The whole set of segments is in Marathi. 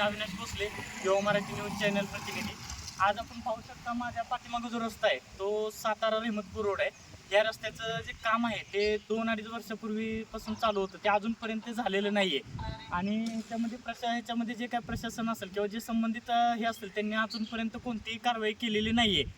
अविनाश भोसले, युवा मराठी न्यूज चॅनल प्रतिनिधी. आज आपण पाहू शकता माझ्या पाठीमागे जो रस्ता आहे तो सातारा रहमतपूर रोड आहे. या रस्त्याचं जे काम आहे ते 2-2.5 वर्षापूर्वीपासून चालू होतं, ते अजूनपर्यंत झालेलं नाही आहे. आणि ह्याच्यामध्ये जे काय प्रशासन असेल किंवा जे संबंधित हे असतील त्यांनी अजूनपर्यंत कोणतीही कारवाई केलेली नाही आहे.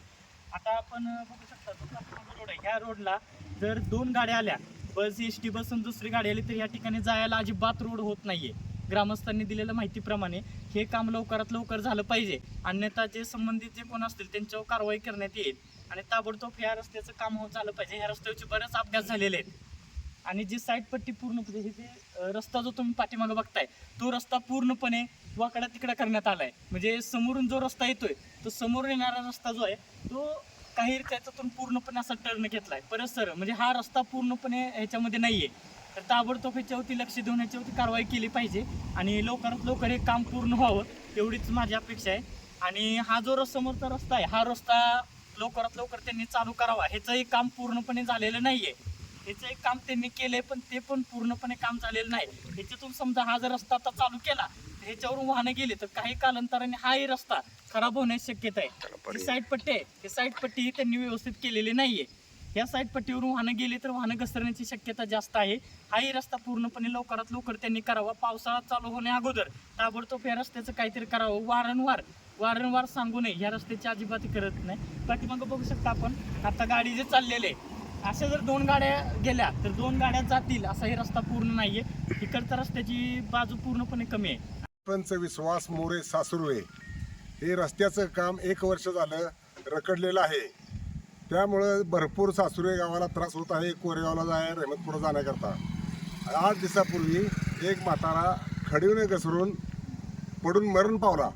आता आपण बघू शकता जो पाठीमागे रोड आहे, ह्या रोडला जर 2 गाड्या आल्या, बस एस-टी बस आणि दुसरी गाडी आली, तर या ठिकाणी जायला अजिबात रोड होत नाहीये. ग्रामस्थांनी दिलेल्या माहितीप्रमाणे हे काम लवकरात लवकर झालं पाहिजे, अन्यथा जे संबंधित जे कोण असतील त्यांच्यावर कारवाई करण्यात येईल आणि ताबडतोब या रस्त्याचं काम झालं पाहिजे. ह्या रस्त्याचे बरेच अपघात झालेले आहेत आणि जी साईड पट्टी पूर्णपणे हे जे रस्ता जो तुम्ही पाठीमागे बघताय तो रस्ता पूर्णपणे वाकडा तिकडा करण्यात आलाय. म्हणजे समोरून जो रस्ता येतोय तो समोरून येणारा रस्ता जो आहे तो काही त्याच्यातून पूर्णपणे असा टर्न घेतलाय परत सर, म्हणजे हा रस्ता पूर्णपणे ह्याच्यामध्ये नाहीये. तर ताबडतोब ह्याच्यावरती लक्ष देऊन ह्याच्यावरती कारवाई केली पाहिजे आणि लवकरात लवकर हे काम पूर्ण व्हावं एवढीच माझी अपेक्षा आहे. आणि हा जो समोरचा रस्ता आहे हा रस्ता लवकरात लवकर त्यांनी चालू करावा. ह्याचंही काम पूर्णपणे झालेलं नाहीये. ह्याचं एक काम त्यांनी केलंय पण ते पण पूर्णपणे काम झालेलं नाही. ह्याच्यातून समजा हा जर रस्ता आता चालू केला ह्याच्यावरून वाहनं गेले तर काही कालांतराने हाही रस्ता खराब होण्याची शक्यता आहे. जी साईड पट्टी आहे ही साईड पट्टी ही त्यांनी व्यवस्थित केलेली नाहीये. या साईड पट्टीवरून वाहनं गेली तर वाहनं घसरण्याची शक्यता जास्त आहे. हाही रस्ता पूर्णपणे लवकरात लवकर त्यांनी करावा. पावसाळा चालू होण्या अगोदर ताबडतोब या रस्त्याचं काहीतरी करावं. वारंवार सांगू नये, ह्या रस्त्याची अजिबात करत नाही. पाठीमागं बघू शकता आपण आता गाडी जे चाललेले अशा जर 2 गाड्या गेल्या तर 2 गाड्या जातील असा हे रस्ता पूर्ण नाहीये. इकडचा रस्त्याची बाजू पूर्णपणे कमी आहे. पंच विश्वास मोरे सासुर्वे हे रस्त्याचं काम 1 वर्ष झालं रखडलेलं आहे. त्यामुळं भरपूर सासुर्वे गावाला त्रास होत आहे. कोरेगावला रहमतपूर जाण्याकरता 8 दिवसापूर्वी एक म्हातारा खडीने घसरून पडून मरण पावला.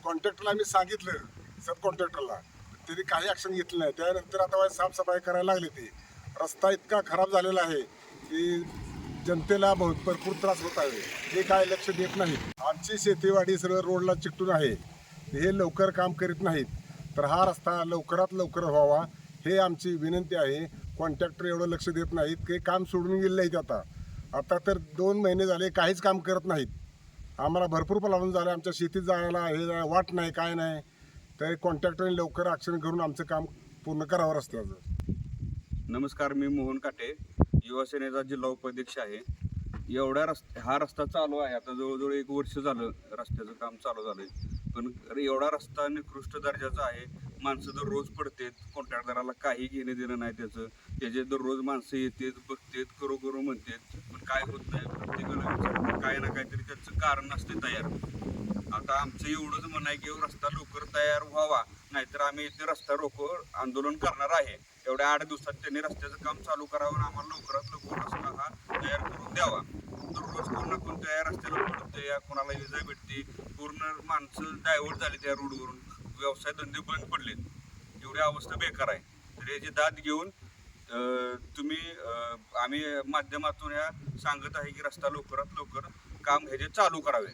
कॉन्ट्रॅक्टरला आम्ही सांगितलं, सब कॉन्ट्रॅक्टरला, त्यांनी काही ॲक्शन घेतलं नाही. त्यानंतर आता साफसफाई करायला लागली. ती रस्ता इतका खराब झालेला आहे की जनतेला भरपूर त्रास होत आहे. हे काय लक्ष देत नाहीत. आमची शेतीवाडी सर्व रोडला चिकटून आहे. हे लवकर काम करीत नाहीत. तर हा रस्ता लवकरात लवकर व्हावा हे आमची विनंती आहे. कॉन्ट्रॅक्टर एवढं लक्ष देत नाहीत की काम सोडून गेले नाहीत. आता तर 2 महिने झाले काहीच काम करत नाहीत. आम्हाला भरपूर प्रॉब्लेम झाला. आमच्या शेतीत जायला हे वाट नाही काय नाही. तर कॉन्ट्रॅक्टरने लवकर ॲक्शन करून आमचं काम पूर्ण करावं रस्त्याचं. नमस्कार, मी मोहन काटे, युवासेनेचा जिल्हा उपाध्यक्ष आहे. हा रस्ता चालू आहे आता जवळजवळ 1 वर्ष झालं रस्त्याचं काम चालू झालंय. पण एवढा रस्ता निकृष्ट दर्जाचा आहे. माणसं दररोज पडतात. कॉन्ट्रॅक्टदाराला काही घेणं देणं नाही त्याचे दररोज माणसं येतात बघतात करू म्हणतात पण काय होत नाही. प्रत्येकाला विचारतात काय ना काहीतरी त्याचं कारण असते तयार. आता आमचं एवढंच म्हणणं आहे की रस्ता लवकर तयार व्हावा, नाहीतर आम्ही इथे रस्ता रोको आंदोलन करणार आहे. एवढ्या 8 दिवसात त्यांनी रस्त्याचं काम चालू करावं, आम्हाला लवकरात लवकर रस्ता हा तयार करून द्यावा. दररोज कोण ना कोण त्या रस्त्याला पडते, या कोणाला विजा भेटते, पूर्ण माणसं डायव्हर्ट झाली त्या रोडवरून, व्यवसाय धंदे बंद पडले. एवढी अवस्था बेकार आहे. तर याची दाद घेऊन आम्ही माध्यमातून ह्या सांगत आहे की रस्ता लवकरात लवकर काम ह्याचे चालू करावे.